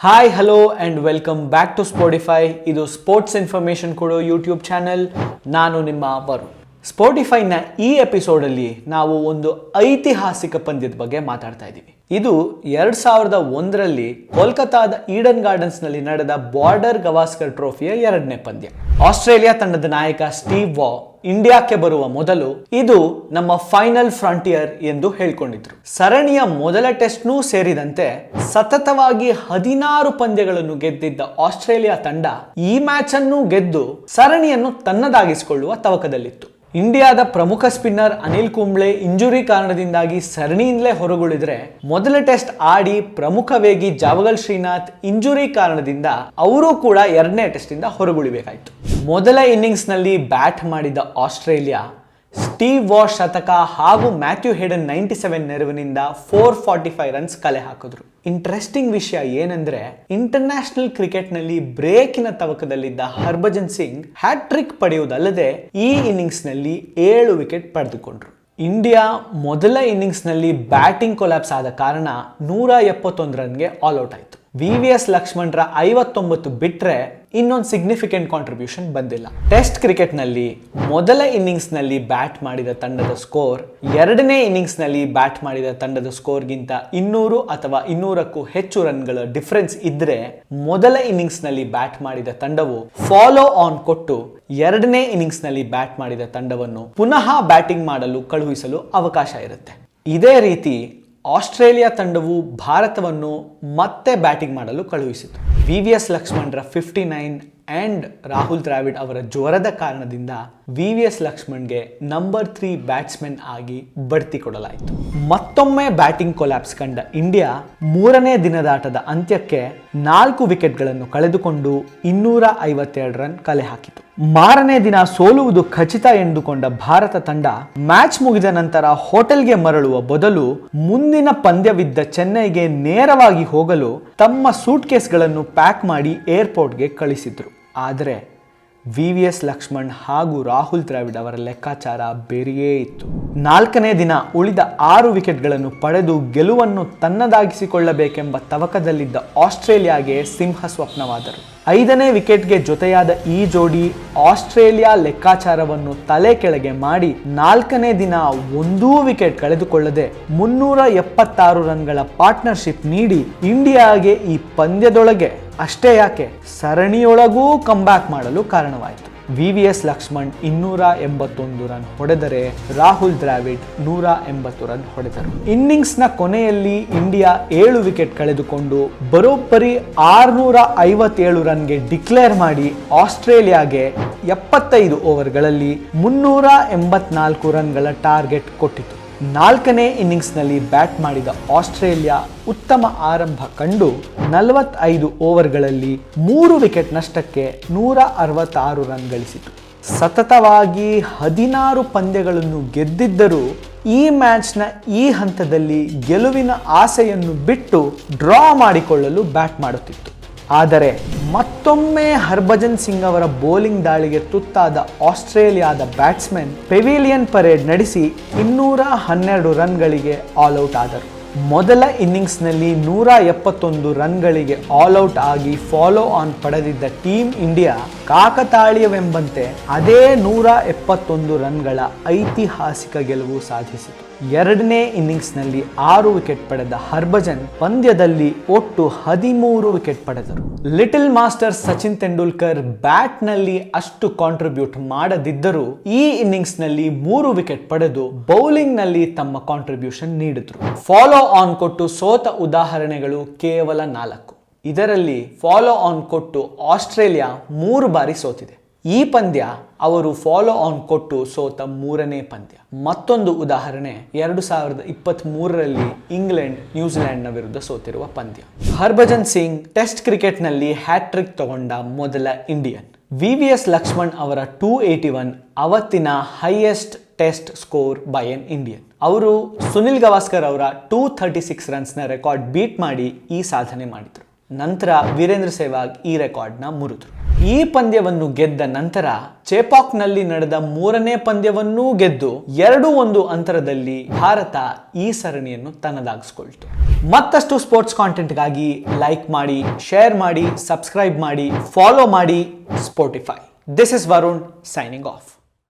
Hi hello and welcome back to Spotify. ಇದು sports information ಕೊಡೋ YouTube channel. ನಾನು ನಿಮ್ಮ ವರುಣ್. ಸ್ಪೋಟಿಫೈನ ಈ ಎಪಿಸೋಡಲ್ಲಿ ನಾವು ಒಂದು ಐತಿಹಾಸಿಕ ಪಂದ್ಯದ ಬಗ್ಗೆ ಮಾತಾಡ್ತಾ ಇದ್ದೀವಿ. ಇದು 2001ರಲ್ಲಿ ಕೋಲ್ಕತಾದ ಈಡನ್ ಗಾರ್ಡನ್ಸ್ನಲ್ಲಿ ನಡೆದ ಬಾರ್ಡರ್ ಗವಾಸ್ಕರ್ ಟ್ರೋಫಿಯ 2ನೇ ಪಂದ್ಯ. ಆಸ್ಟ್ರೇಲಿಯಾ ತಂಡದ ನಾಯಕ ಸ್ಟೀವ್ ವಾ ಇಂಡಿಯಾಕ್ಕೆ ಬರುವ ಮೊದಲು ಇದು ನಮ್ಮ ಫೈನಲ್ ಫ್ರಂಟಿಯರ್ ಎಂದು ಹೇಳ್ಕೊಂಡಿದ್ರು. ಸರಣಿಯ ಮೊದಲ ಟೆಸ್ಟ್ನೂ ಸೇರಿದಂತೆ ಸತತವಾಗಿ 16 ಪಂದ್ಯಗಳನ್ನು ಗೆದ್ದಿದ್ದ ಆಸ್ಟ್ರೇಲಿಯಾ ತಂಡ ಈ ಮ್ಯಾಚ್ ಅನ್ನು ಗೆದ್ದು ಸರಣಿಯನ್ನು ತನ್ನದಾಗಿಸಿಕೊಳ್ಳುವ ತವಕದಲ್ಲಿತ್ತು. ಇಂಡಿಯಾದ ಪ್ರಮುಖ ಸ್ಪಿನ್ನರ್ ಅನಿಲ್ ಕುಂಬ್ಳೆ ಇಂಜುರಿ ಕಾರಣದಿಂದಾಗಿ ಸರಣಿಯಿಂದಲೇ ಹೊರಗುಳಿದ್ರೆ, ಮೊದಲ ಟೆಸ್ಟ್ ಆಡಿ ಪ್ರಮುಖ ವೇಗಿ ಜಾವಗಲ್ ಶ್ರೀನಾಥ್ ಇಂಜುರಿ ಕಾರಣದಿಂದ ಅವರು ಕೂಡ 2ನೇ ಟೆಸ್ಟ್ ಇಂದ ಹೊರಗುಳಿಬೇಕಾಯಿತು. ಮೊದಲ ಇನ್ನಿಂಗ್ಸ್ ನಲ್ಲಿ ಬ್ಯಾಟ್ ಮಾಡಿದ ಆಸ್ಟ್ರೇಲಿಯಾ ಸ್ಟೀವ್ ವಾ ಶತಕ ಹಾಗೂ ಮ್ಯಾಥ್ಯೂ ಹೇಡನ್ 97 ನೆರವಿನಿಂದ 445 ರನ್ಸ್ ಕಲೆ ಹಾಕಿದ್ರು. ಇಂಟ್ರೆಸ್ಟಿಂಗ್ ವಿಷಯ ಏನಂದ್ರೆ, ಇಂಟರ್ನ್ಯಾಷನಲ್ ಕ್ರಿಕೆಟ್ ನಲ್ಲಿ ಬ್ರೇಕಿನ ತವಕದಲ್ಲಿದ್ದ ಹರ್ಭಜನ್ ಸಿಂಗ್ ಹ್ಯಾಟ್ರಿಕ್ ಪಡೆಯುವುದಲ್ಲದೆ ಈ ಇನ್ನಿಂಗ್ಸ್ ನಲ್ಲಿ 7 ವಿಕೆಟ್ ಪಡೆದುಕೊಂಡ್ರು. ಇಂಡಿಯಾ ಮೊದಲ ಇನ್ನಿಂಗ್ಸ್ ನಲ್ಲಿ ಬ್ಯಾಟಿಂಗ್ ಕೊಲ್ಯಾಪ್ಸ್ ಆದ ಕಾರಣ 171 ರನ್ಗೆ ಆಲ್ ಔಟ್ ಆಯಿತು. VVS ಲಕ್ಷ್ಮಣ್ರ 59 ಬಿಟ್ರೆ ಇನ್ನೊಂದು ಸಿಗ್ನಿಫಿಕೆಂಟ್ ಕಾಂಟ್ರಿಬ್ಯೂಷನ್ ಬಂದಿಲ್ಲ. ಟೆಸ್ಟ್ ಕ್ರಿಕೆಟ್ ನಲ್ಲಿ ಮೊದಲ ಇನ್ನಿಂಗ್ಸ್ ನಲ್ಲಿ ಬ್ಯಾಟ್ ಮಾಡಿದ ತಂಡದ ಸ್ಕೋರ್ 2ನೇ ಇನ್ನಿಂಗ್ಸ್ ನಲ್ಲಿ ಬ್ಯಾಟ್ ಮಾಡಿದ ತಂಡದ ಸ್ಕೋರ್ಗಿಂತ 200 ಅಥವಾ 200ಕ್ಕೂ ಹೆಚ್ಚು ರನ್ಗಳ ಡಿಫರೆನ್ಸ್ ಇದ್ರೆ, ಮೊದಲ ಇನ್ನಿಂಗ್ಸ್ ನಲ್ಲಿ ಬ್ಯಾಟ್ ಮಾಡಿದ ತಂಡವು ಫಾಲೋ ಆನ್ ಕೊಟ್ಟು 2ನೇ ಇನ್ನಿಂಗ್ಸ್ ನಲ್ಲಿ ಬ್ಯಾಟ್ ಮಾಡಿದ ತಂಡವನ್ನು ಪುನಃ ಬ್ಯಾಟಿಂಗ್ ಮಾಡಲು ಕಳುಹಿಸಲು ಅವಕಾಶ ಇರುತ್ತೆ. ಇದೇ ರೀತಿ ಆಸ್ಟ್ರೇಲಿಯಾ ತಂಡವು ಭಾರತವನ್ನು ಮತ್ತೆ ಬ್ಯಾಟಿಂಗ್ ಮಾಡಲು ಕಳುಹಿಸಿತು. VVS ಲಕ್ಷ್ಮಣ್ರ 59 ಅಂಡ್ ರಾಹುಲ್ ದ್ರಾವಿಡ್ ಅವರ ಜ್ವರದ ಕಾರಣದಿಂದ VVS ಲಕ್ಷ್ಮಣ್ಗೆ ನಂಬರ್ 3 ಬ್ಯಾಟ್ಸ್ಮನ್ ಆಗಿ ಬಡ್ತಿ ಕೊಡಲಾಯಿತು. ಮತ್ತೊಮ್ಮೆ ಬ್ಯಾಟಿಂಗ್ ಕೊಲ್ಯಾಪ್ಸ್ ಕಂಡ ಇಂಡಿಯಾ 3ನೇ ದಿನದಾಟದ ಅಂತ್ಯಕ್ಕೆ 4 ವಿಕೆಟ್ಗಳನ್ನು ಕಳೆದುಕೊಂಡು 252 ರನ್ ಕಲೆ ಹಾಕಿತು. ಮಾರನೇ ದಿನ ಸೋಲುವುದು ಖಚಿತ ಎಂದುಕೊಂಡ ಭಾರತ ತಂಡ ಮ್ಯಾಚ್ ಮುಗಿದ ನಂತರ ಹೋಟೆಲ್ಗೆ ಮರಳುವ ಬದಲು ಮುಂದಿನ ಪಂದ್ಯವಿದ್ದ ಚೆನ್ನೈಗೆ ನೇರವಾಗಿ ಹೋಗಲು ತಮ್ಮ ಸೂಟ್ ಕೇಸ್ಗಳನ್ನು ಪ್ಯಾಕ್ ಮಾಡಿ ಏರ್ಪೋರ್ಟ್ಗೆ ಕಳಿಸಿದ್ರು. ಆದರೆ VVS ಲಕ್ಷ್ಮಣ್ ಹಾಗೂ ರಾಹುಲ್ ದ್ರಾವಿಡ್ ಅವರ ಲೆಕ್ಕಾಚಾರ ಬೇರೆಯೇ ಇತ್ತು. 4ನೇ ದಿನ ಉಳಿದ 6 ವಿಕೆಟ್ಗಳನ್ನು ಪಡೆದು ಗೆಲುವನ್ನು ತನ್ನದಾಗಿಸಿಕೊಳ್ಳಬೇಕೆಂಬ ತವಕದಲ್ಲಿದ್ದ ಆಸ್ಟ್ರೇಲಿಯಾಗೆ ಸಿಂಹ ಸ್ವಪ್ನವಾದರು. 5ನೇ ವಿಕೆಟ್ಗೆ ಜೊತೆಯಾದ ಈ ಜೋಡಿ ಆಸ್ಟ್ರೇಲಿಯಾ ಲೆಕ್ಕಾಚಾರವನ್ನು ತಲೆ ಕೆಳಗೆ ಮಾಡಿ 4ನೇ ದಿನ ಒಂದೂ ವಿಕೆಟ್ ಕಳೆದುಕೊಳ್ಳದೆ 376 ರನ್ಗಳ ಪಾರ್ಟ್ನರ್ಶಿಪ್ ನೀಡಿ ಇಂಡಿಯಾಗೆ ಈ ಪಂದ್ಯದೊಳಗೆ ಅಷ್ಟೇ ಯಾಕೆ ಸರಣಿಯೊಳಗೂ ಕಂಬ್ಯಾಕ್ ಮಾಡಲು ಕಾರಣವಾಯಿತು. VVS ಲಕ್ಷ್ಮಣ್ 281 ರನ್ ಹೊಡೆದರೆ ರಾಹುಲ್ ದ್ರಾವಿಡ್ 180 ರನ್ ಹೊಡೆದರು. ಇನ್ನಿಂಗ್ಸ್ನ ಕೊನೆಯಲ್ಲಿ ಇಂಡಿಯಾ 7 ವಿಕೆಟ್ ಕಳೆದುಕೊಂಡು ಬರೋಬ್ಬರಿ 657 ರನ್ಗೆ ಡಿಕ್ಲೇರ್ ಮಾಡಿ ಆಸ್ಟ್ರೇಲಿಯಾಗೆ 75 ಓವರ್ಗಳಲ್ಲಿ 384 ರನ್ಗಳ ಟಾರ್ಗೆಟ್ ಕೊಟ್ಟಿತು. 4ನೇ ಇನ್ನಿಂಗ್ಸ್ನಲ್ಲಿ ಬ್ಯಾಟ್ ಮಾಡಿದ ಆಸ್ಟ್ರೇಲಿಯಾ ಉತ್ತಮ ಆರಂಭ ಕಂಡು 45 ಓವರ್ಗಳಲ್ಲಿ 3 ವಿಕೆಟ್ ನಷ್ಟಕ್ಕೆ 166 ರನ್ ಗಳಿಸಿತು. ಸತತವಾಗಿ 16 ಪಂದ್ಯಗಳನ್ನು ಗೆದ್ದಿದ್ದರೂ ಈ ಮ್ಯಾಚ್ನ ಈ ಹಂತದಲ್ಲಿ ಗೆಲುವಿನ ಆಸೆಯನ್ನು ಬಿಟ್ಟು ಡ್ರಾ ಮಾಡಿಕೊಳ್ಳಲು ಬ್ಯಾಟ್ ಮಾಡುತ್ತಿತ್ತು. ಆದರೆ ಮತ್ತೊಮ್ಮೆ ಹರ್ಭಜನ್ ಸಿಂಗ್ ಅವರ ಬೌಲಿಂಗ್ ದಾಳಿಗೆ ತುತ್ತಾದ ಆಸ್ಟ್ರೇಲಿಯಾದ ಬ್ಯಾಟ್ಸ್ಮನ್ ಪೆವಿಲಿಯನ್ ಪರೇಡ್ ನಡೆಸಿ 212 ರನ್ಗಳಿಗೆ ಆಲ್ ಔಟ್ ಆದರು. ಮೊದಲ ಇನ್ನಿಂಗ್ಸ್ನಲ್ಲಿ 171 ರನ್ಗಳಿಗೆ ಆಲ್ ಔಟ್ ಆಗಿ ಫಾಲೋ ಆನ್ ಪಡೆದಿದ್ದ ಟೀಮ್ ಇಂಡಿಯಾ ಕಾಕತಾಳೀಯವೆಂಬಂತೆ ಅದೇ 171 ರನ್ಗಳ ಐತಿಹಾಸಿಕ ಗೆಲುವು ಸಾಧಿಸಿತು. 2ನೇ ಇನ್ನಿಂಗ್ಸ್ನಲ್ಲಿ 6 ವಿಕೆಟ್ ಪಡೆದ ಹರ್ಭಜನ್ ಪಂದ್ಯದಲ್ಲಿ ಒಟ್ಟು 13 ವಿಕೆಟ್ ಪಡೆದರು. ಲಿಟಲ್ ಮಾಸ್ಟರ್ ಸಚಿನ್ ತೆಂಡೂಲ್ಕರ್ ಬ್ಯಾಟ್ನಲ್ಲಿ ಅಷ್ಟು ಕಾಂಟ್ರಿಬ್ಯೂಟ್ ಮಾಡದಿದ್ದರೂ ಈ ಇನ್ನಿಂಗ್ಸ್ನಲ್ಲಿ 3 ವಿಕೆಟ್ ಪಡೆದು ಬೌಲಿಂಗ್ನಲ್ಲಿ ತಮ್ಮ ಕಾಂಟ್ರಿಬ್ಯೂಷನ್ ನೀಡಿದ್ರು. ಫಾಲೋ ಆನ್ ಕೊಟ್ಟು ಸೋತ ಉದಾಹರಣೆಗಳು ಕೇವಲ 4. ಇದರಲ್ಲಿ ಫಾಲೋ ಆನ್ ಕೊಟ್ಟು ಆಸ್ಟ್ರೇಲಿಯಾ 3 ಬಾರಿ ಸೋತಿದೆ. ಈ ಪಂದ್ಯ ಅವರು ಫಾಲೋ ಆನ್ ಕೊಟ್ಟು ಸೋತ 3ನೇ ಪಂದ್ಯ. ಮತ್ತೊಂದು ಉದಾಹರಣೆ 2023ರಲ್ಲಿ ಇಂಗ್ಲೆಂಡ್ ನ್ಯೂಜಿಲೆಂಡ್ನ ವಿರುದ್ಧ ಸೋತಿರುವ ಪಂದ್ಯ. ಹರ್ಭಜನ್ ಸಿಂಗ್ ಟೆಸ್ಟ್ ಕ್ರಿಕೆಟ್ನಲ್ಲಿ ಹ್ಯಾಟ್ರಿಕ್ ತಗೊಂಡ ಮೊದಲ ಇಂಡಿಯನ್. VVS ಲಕ್ಷ್ಮಣ್ ಅವರ 281 ಅವತ್ತಿನ highest test score by an Indian. ಅವರು ಸುನಿಲ್ ಗವಾಸ್ಕರ್ ಅವರ 236 ರನ್ಸ್ನ ರೆಕಾರ್ಡ್ ಬೀಟ್ ಮಾಡಿ ಈ ಸಾಧನೆ ಮಾಡಿದರು. ನಂತರ ವೀರೇಂದ್ರ ಸೆಹ್ವಾಗ್ ಈ ರೆಕಾರ್ಡ್ನ ಮುರಿದ್ರು. ಈ ಪಂದ್ಯವನ್ನು ಗೆದ್ದ ನಂತರ ಚೆಪಾಕ್ನಲ್ಲಿ ನಡೆದ 3ನೇ ಪಂದ್ಯವನ್ನೂ ಗೆದ್ದು 2-1 ಅಂತರದಲ್ಲಿ ಭಾರತ ಈ ಸರಣಿಯನ್ನು ತನ್ನದಾಗಿಸಿಕೊಳ್ತು. ಮತ್ತಷ್ಟು ಸ್ಪೋರ್ಟ್ಸ್ ಕಾಂಟೆಂಟ್ಗಾಗಿ ಲೈಕ್ ಮಾಡಿ, ಶೇರ್ ಮಾಡಿ, ಸಬ್ಸ್ಕ್ರೈಬ್ ಮಾಡಿ, ಫಾಲೋ ಮಾಡಿ Spotify. This is Varun signing off.